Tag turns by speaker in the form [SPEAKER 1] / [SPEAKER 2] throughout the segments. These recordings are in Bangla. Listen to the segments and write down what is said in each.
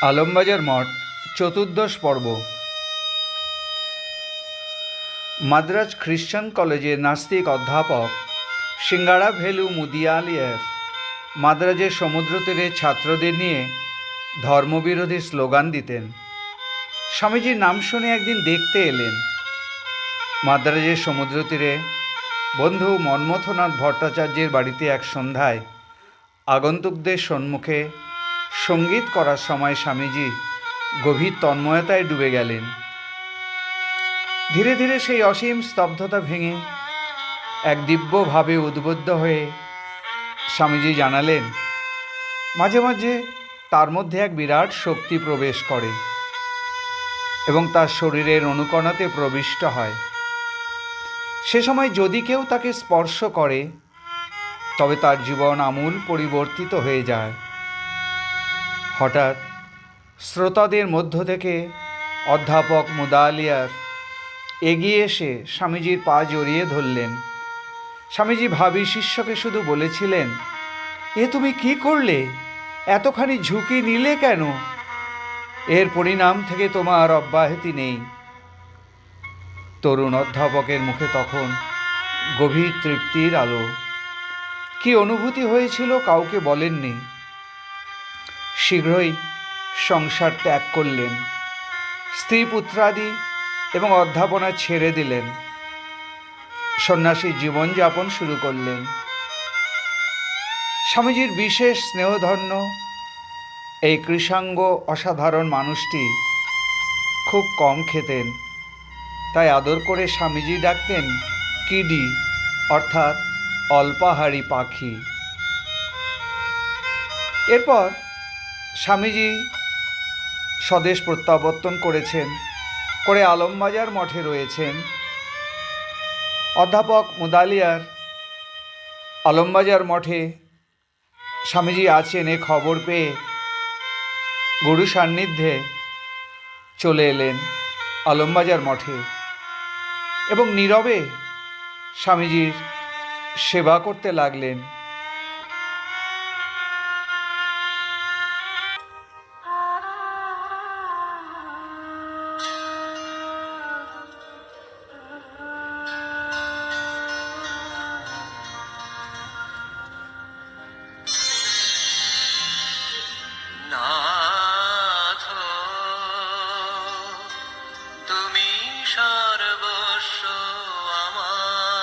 [SPEAKER 1] আলমবাজার মঠ চতুর্দশ পর্ব। মাদ্রাজ খ্রিশ্চান কলেজের নাস্তিক অধ্যাপক সিঙ্গাড়া ভেলু মুদিয়ালিয়ার মাদ্রাজের সমুদ্র তীরে ছাত্রদের নিয়ে ধর্মবিরোধী স্লোগান দিতেন। স্বামীজির নাম শুনে একদিন দেখতে এলেন। মাদ্রাজের সমুদ্র তীরে বন্ধু মন্মথনাথ ভট্টাচার্যের বাড়িতে এক সন্ধ্যায় আগন্তুকদের সম্মুখে সঙ্গীত করার সময় স্বামীজি গভীর তন্ময়তায় ডুবে গেলেন। ধীরে ধীরে সেই অসীম স্তব্ধতা ভেঙে এক দিব্য ভাবে উদ্বুদ্ধ হয়ে স্বামীজি জানালেন, মাঝে মাঝে তার মধ্যে এক বিরাট শক্তি প্রবেশ করে এবং তার শরীরের অনুকণাতে প্রবিষ্ট হয়। সে সময় যদি কেউ তাকে স্পর্শ করে তবে তার জীবন আমূল পরিবর্তিত হয়ে যায়। হঠাৎ শ্রোতাদের মধ্য থেকে অধ্যাপক মুদালিয়ার এগিয়ে এসে স্বামীজির পা জড়িয়ে ধরলেন। স্বামীজি ভাবী শিষ্যকে শুধু বলেছিলেন, এ তুমি কি করলে? এতখানি ঝুঁকি নিলে কেন? এর পরিণাম থেকে তোমার অব্যাহতি নেই। তরুণ অধ্যাপকের মুখে তখন গভীর তৃপ্তির আলো। কি অনুভূতি হয়েছিল কাউকে বলেননি। শীঘ্রই সংসার ত্যাগ করলেন, স্ত্রী পুত্রাদি এবং অধ্যাপনা ছেড়ে দিলেন, সন্ন্যাসী জীবনযাপন শুরু করলেন। স্বামীজির বিশেষ স্নেহধন্য এই কৃষাঙ্গ অসাধারণ মানুষটি খুব কম খেতেন, তাই আদর করে স্বামীজি ডাকতেন কিডি, অর্থাৎ অল্পাহারী পাখি। এরপর স্বামীজি স্বদেশ প্রত্যাবর্তন করে আলমবাজার মঠে রয়েছেন। অধ্যাপক মুদালিয়ার আলমবাজার মঠে স্বামীজি আছেন এ খবর পেয়ে গুরু সান্নিধ্যে চলে এলেন আলমবাজার মঠে এবং নীরবে স্বামীজির সেবা করতে লাগলেন।
[SPEAKER 2] নাথ তুমি সর্বস্ব আমার,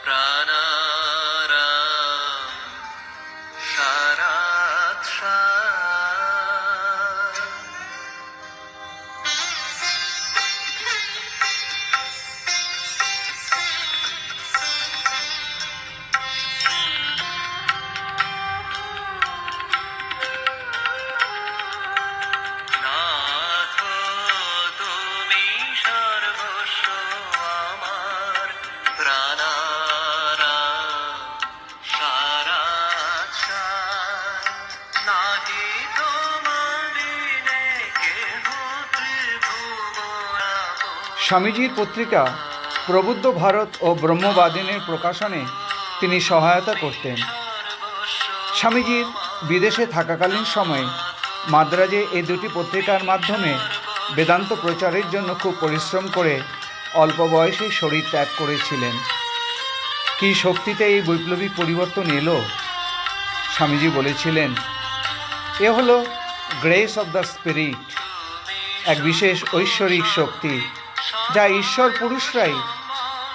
[SPEAKER 2] প্রাণারাম সারাৎসা।
[SPEAKER 1] স্বামীজির পত্রিকা প্রবুদ্ধ ভারত ও ব্রহ্মবাদিনীর প্রকাশনে তিনি সহায়তা করতেন। স্বামীজির বিদেশে থাকাকালীন সময়ে মাদ্রাজে এই দুটি পত্রিকার মাধ্যমে বেদান্ত প্রচারের জন্য খুব পরিশ্রম করে অল্প বয়সে শরীর ত্যাগ করেছিলেন। কী শক্তিতে এই বৈপ্লবিক পরিবর্তন এলো? স্বামীজি বলেছিলেন, এ হলো গ্রেস অব দ্য স্পিরিট, এক বিশেষ ঐশ্বরিক শক্তি যা ঈশ্বর পুরুষরাই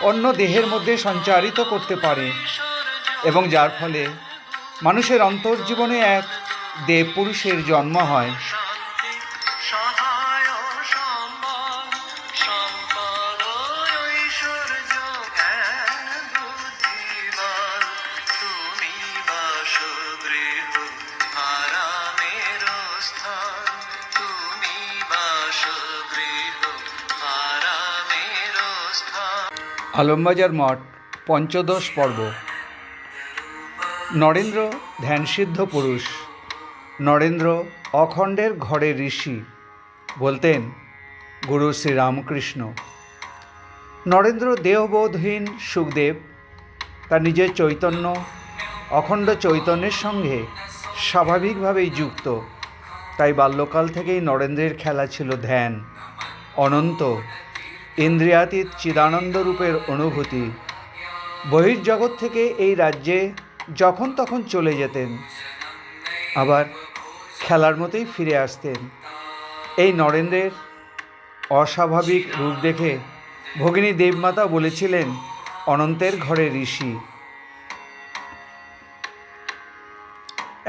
[SPEAKER 1] অন্য দেহের মধ্যে সঞ্চারিত করতে পারে এবং যার ফলে মানুষের অন্তর্জীবনে এক দেব পুরুষের জন্ম হয়। আলমবাজার মঠ পঞ্চদশ পর্ব। নরেন্দ্র ধ্যানসিদ্ধ পুরুষ। নরেন্দ্র অখণ্ডের ঘরের ঋষি বলতেন গুরু শ্রীরামকৃষ্ণ। নরেন্দ্র দেহবোধহীন সুখদেব তার নিজের চৈতন্য অখণ্ড চৈতন্যের সঙ্গে স্বাভাবিকভাবেই যুক্ত তাই বাল্যকাল থেকেই নরেন্দ্রের খেলা ছিল ধ্যান, অনন্ত ইন্দ্রিয়াতীত চিদানন্দ রূপের অনুভূতি। বহির্জগৎ থেকে এই রাজ্যে যখন তখন চলে যেতেন, আবার খেলার মতোই ফিরে আসতেন। এই নরেন্দ্রের অস্বাভাবিক রূপ দেখে ভগিনী দেবমাতা বলেছিলেন অনন্তের ঘরে ঋষি।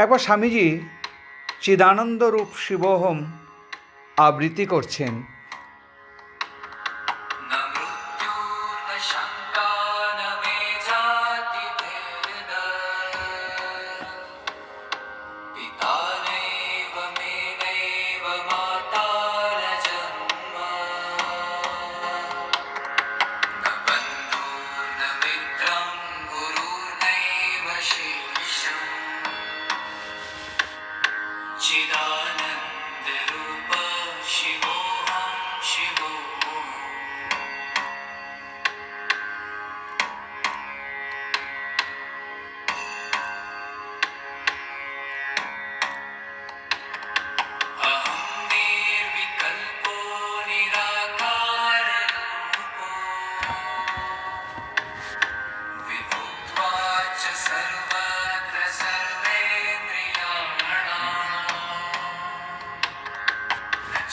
[SPEAKER 1] একবার স্বামীজি চিদানন্দ রূপ শিবোহম আবৃত্তি করছেন।
[SPEAKER 2] चिदानन्दरूप शिवोऽहं शिवोऽहम् अहं निर्विकल्पो निराकाररूपो विभुत्वा च सर्वत्र सर्वेन्द्रियाणाम्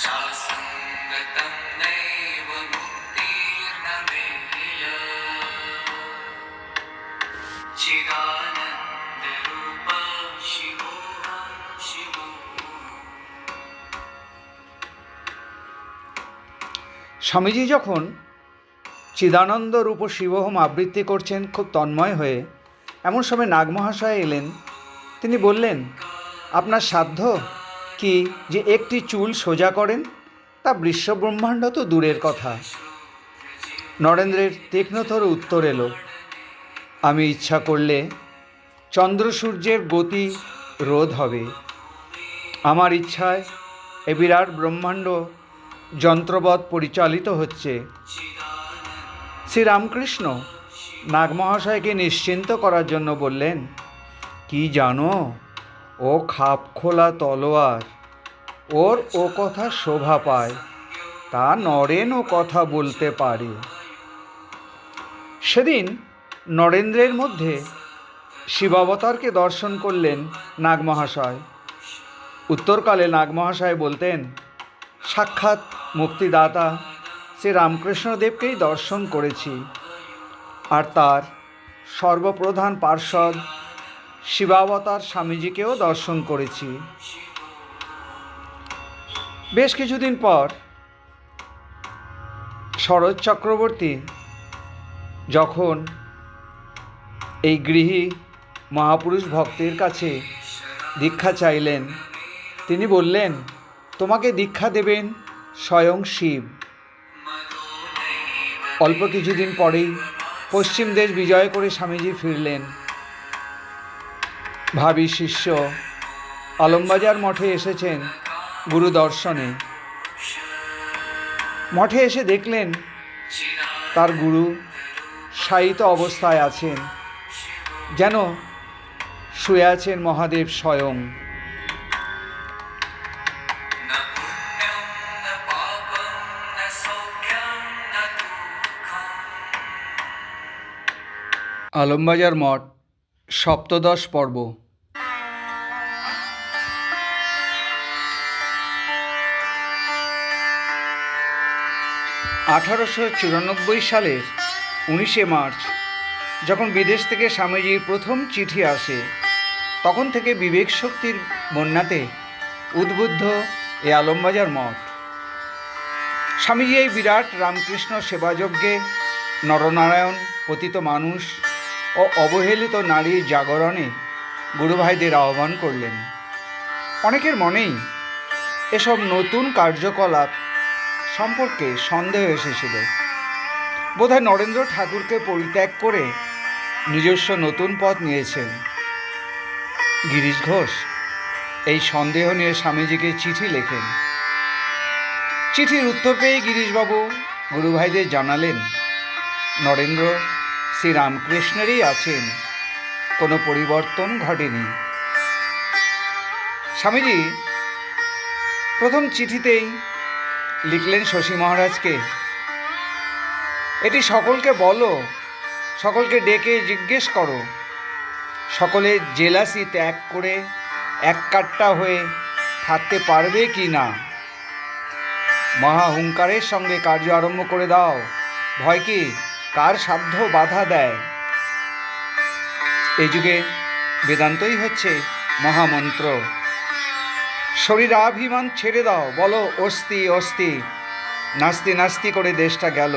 [SPEAKER 2] चासङ्गतं नैव मुक्तिर्न मेय चिदानन्दरूप शिवोऽहं शिवोऽहम्
[SPEAKER 1] স্বামীজি যখন চিদানন্দ রূপ শিবোহম আবৃত্তি করছেন খুব তন্ময় হয়ে, এমন সময় নাগমহাশয় এলেন। তিনি বললেন, আপনার সাধ্য কি যে একটি চুল সোজা করেন? তা বিশ্বব্রহ্মাণ্ড তো দূরের কথা। নরেন্দ্রের তীক্ষ্ণতর উত্তর এলো, আমি ইচ্ছা করলে চন্দ্র সূর্যের গতি রোধ হবে। আমার ইচ্ছায় এ বিরাট ব্রহ্মাণ্ড যন্ত্রবৎ পরিচালিত হচ্ছে। শ্রীরামকৃষ্ণ নাগমহাশয়কে নিশ্চিন্ত করার জন্য বললেন, কি জানো, ও খাপ খোলা তলোয়ার, ওর ও কথা শোভা পায়, তা নরেন ও কথা বলতে পারে। সেদিন নরেন্দ্রের মধ্যে শিবাবতারকে দর্শন করলেন নাগমহাশয়। উত্তরকালে নাগমহাশয় বলতেন, সাক্ষাৎ মুক্তিদাতা শ্রী রামকৃষ্ণদেবকেই দর্শন করেছি, আর তার সর্বপ্রধান পার্ষদ শিবাবতার স্বামীজিকেও দর্শন করেছি। বেশ কিছুদিন পর শরৎ চক্রবর্তী যখন এই গৃহী মহাপুরুষ ভক্তের কাছে দীক্ষা চাইলেন, তিনি বললেন, তোমাকে দীক্ষা দেবেন স্বয়ং শিব। অল্প কিছুদিন পরেই পশ্চিম দেশ বিজয় করে স্বামীজি ফিরলেন। ভাবী শিষ্য আলমবাজার মঠে এসেছেন গুরু দর্শনে। মঠে এসে দেখলেন তার গুরু শায়িত অবস্থায় আছেন, যেন শুয়ে আছেন মহাদেব স্বয়ং। আলমবাজার মঠ সপ্তদশ পর্ব। 1894 সালের 19শে মার্চ যখন বিদেশ থেকে স্বামীজির প্রথম চিঠি আসে, তখন থেকে বিবেক শক্তির বন্যাতে উদ্বুদ্ধ এই আলমবাজার মঠ। স্বামীজি এই বিরাট রামকৃষ্ণ সেবাযজ্ঞে নরনারায়ণ, পতিত মানুষ ও অবহেলিত নারীর জাগরণে গুরুভাইদের আহ্বান করলেন। অনেকের মনেই এসব নতুন কার্যকলাপ সম্পর্কে সন্দেহ এসেছিল। বোধহয় নরেন্দ্র ঠাকুরকে পরিত্যাগ করে নিজস্ব নতুন পথ নিয়েছেন। গিরিশ ঘোষ এই সন্দেহ নিয়ে স্বামীজিকে চিঠি লেখেন। চিঠির উত্তর পেয়ে গিরিশবাবু গুরুভাইদের জানালেন, নরেন্দ্র শ্রীরামকৃষ্ণেরই আছেন, কোনো পরিবর্তন ঘটেনি। স্বামীজি প্রথম চিঠিতেই লিখলেন শশী মহারাজকে, এটি সকলকে বলো, সকলকে ডেকে জিজ্ঞেস করো, সকলে জেলাসি ত্যাগ করে এককাট্টা হয়ে থাকতে পারবে কি না। মহা হুঙ্কারের সঙ্গে কার্য আরম্ভ করে দাও, ভয় কি, কার সাধ্য বাধা দেয়। এই যুগে বেদান্তই হচ্ছে মহামন্ত্র। শরীরাভিমান ছেড়ে দাও, বলো অস্তি অস্তি, নাস্তি নাস্তি করে দেশটা গেল।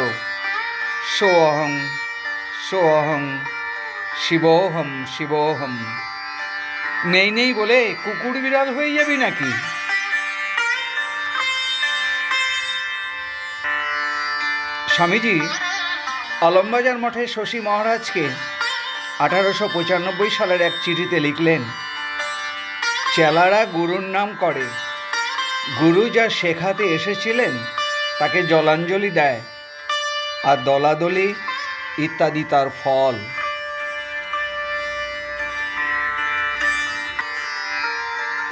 [SPEAKER 1] সোহং সোহং, শিবোহম শিবোহম। নেই নেই বলে কুকুর বিড়াল হয়ে যাবি নাকি? স্বামীজি আলমবাজার মঠে শশী মহারাজকে 1895 সালের এক চিঠিতে লিখলেন, চেলারা গুরুর নাম করে, গুরু যা শেখাতে এসেছিলেন তাকে জলাঞ্জলি দেয়, আর দলাদলি ইত্যাদি তার ফল।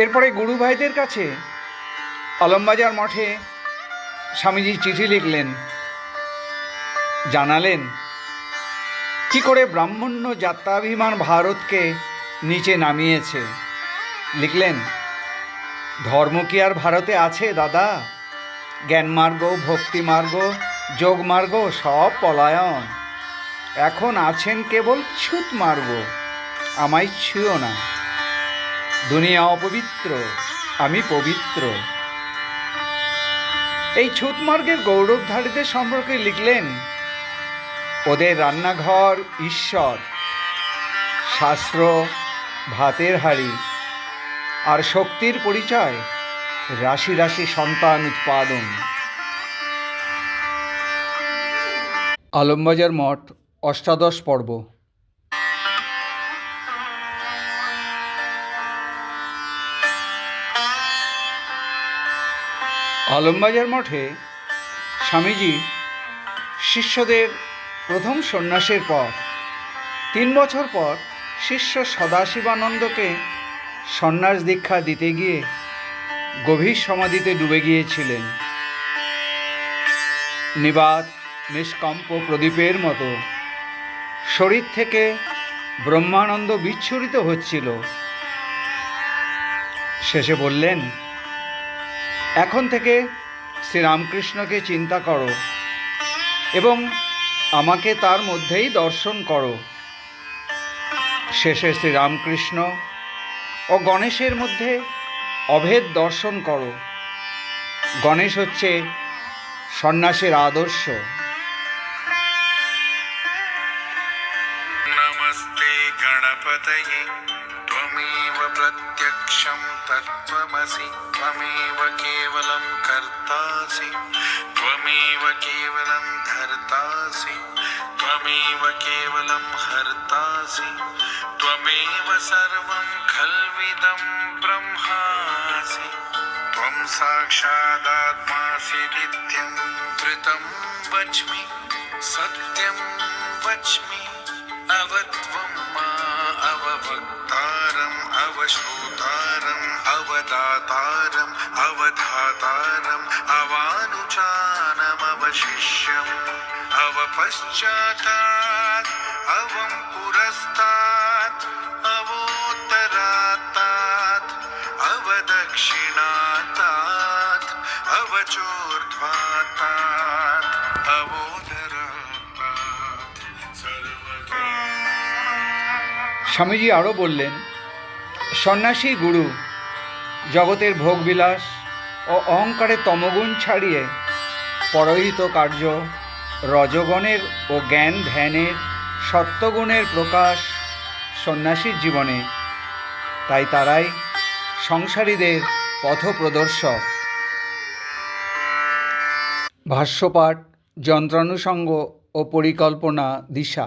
[SPEAKER 1] এরপরে গুরু ভাইদের কাছে আলমবাজার মঠে স্বামীজি চিঠি লিখলেন, জানালেন কি করে ব্রাহ্মণ্য জাত্যাভিমান ভারতকে নিচে নামিয়েছে। লিখলেন, ধর্ম কি আর ভারতে আছে দাদা? জ্ঞানমার্গ, ভক্তিমার্গ, যোগমার্গ সব পলায়ন। এখন আছেন কেবল ছুত মার্গ, আমায় ছুঁয়ো না। দুনিয়া অপবিত্র, আমি পবিত্র। এই ছুত মার্গের গৌরবধারীদের সম্পর্কে লিখলেন, ওদের রান্নাঘর ঈশ্বর, শাস্ত্র ভাতের হাঁড়ি, আর শক্তির পরিচয় রাশি রাশি সন্তান উৎপাদন। আলমবাজার মঠ অষ্টাদশ পর্ব। আলমবাজার মঠে স্বামীজি শিষ্যদের প্রথম সন্ন্যাসের পর 3 বছর পর শিষ্য সদাশিবানন্দকে সন্ন্যাস দীক্ষা দিতে গিয়ে গভীর সমাধিতে ডুবে গিয়েছিলেন। নিবাত নিষ্কম্প প্রদীপের মতো শরীর থেকে ব্রহ্মানন্দ বিচ্ছুরিত হচ্ছিল। শেষে বললেন, এখন থেকে শ্রীরামকৃষ্ণকে চিন্তা করো এবং আমাকে তার মধ্যেই দর্শন করো। শেষে শ্রীরামকৃষ্ণ ও গণেশের মধ্যে অভেদ দর্শন করো। গণেশ হচ্ছে সন্ন্যাসের আদর্শ।
[SPEAKER 3] नमस्ते गणपतये त्वमेव प्रत्यक्षं तत्त्वमसि त्वमेव केवलं कर्तासि त्वमेव केवलं धर्तासि त्वमेव केवलं हर्तासि त्वमेव सर्वं खल्विदं ब्रह्मासि त्वं साक्षादात्मासि नित्यं धृतं वच्मि सत्यं वच्मि अवत्वं मा अवभक्तारम् अवश्रोतारम् अवदातारम् अवधातारम् अवानुचानम् अवशिष्यम् अवपश्चातात् अवं पुरस्तात् अवोत्तरात्तात् अवदक्षिणात्तात् अवचोर्ध्वात्तात् अवोदरात्तात् सर्वदा।
[SPEAKER 1] স্বামীজি আরও বললেন, সন্ন্যাসী গুরু জগতের ভোগবিলাস ও অহংকারের তমগুণ ছাড়িয়ে পরহিত কার্য, রজগণের ও জ্ঞান ধ্যানের সত্যগুণের প্রকাশ সন্ন্যাসীর জীবনে। তাই তারাই সংসারীদের পথপ্রদর্শক। ভাষ্যপাঠ, যন্ত্রানুষঙ্গ ও পরিকল্পনা দিশা।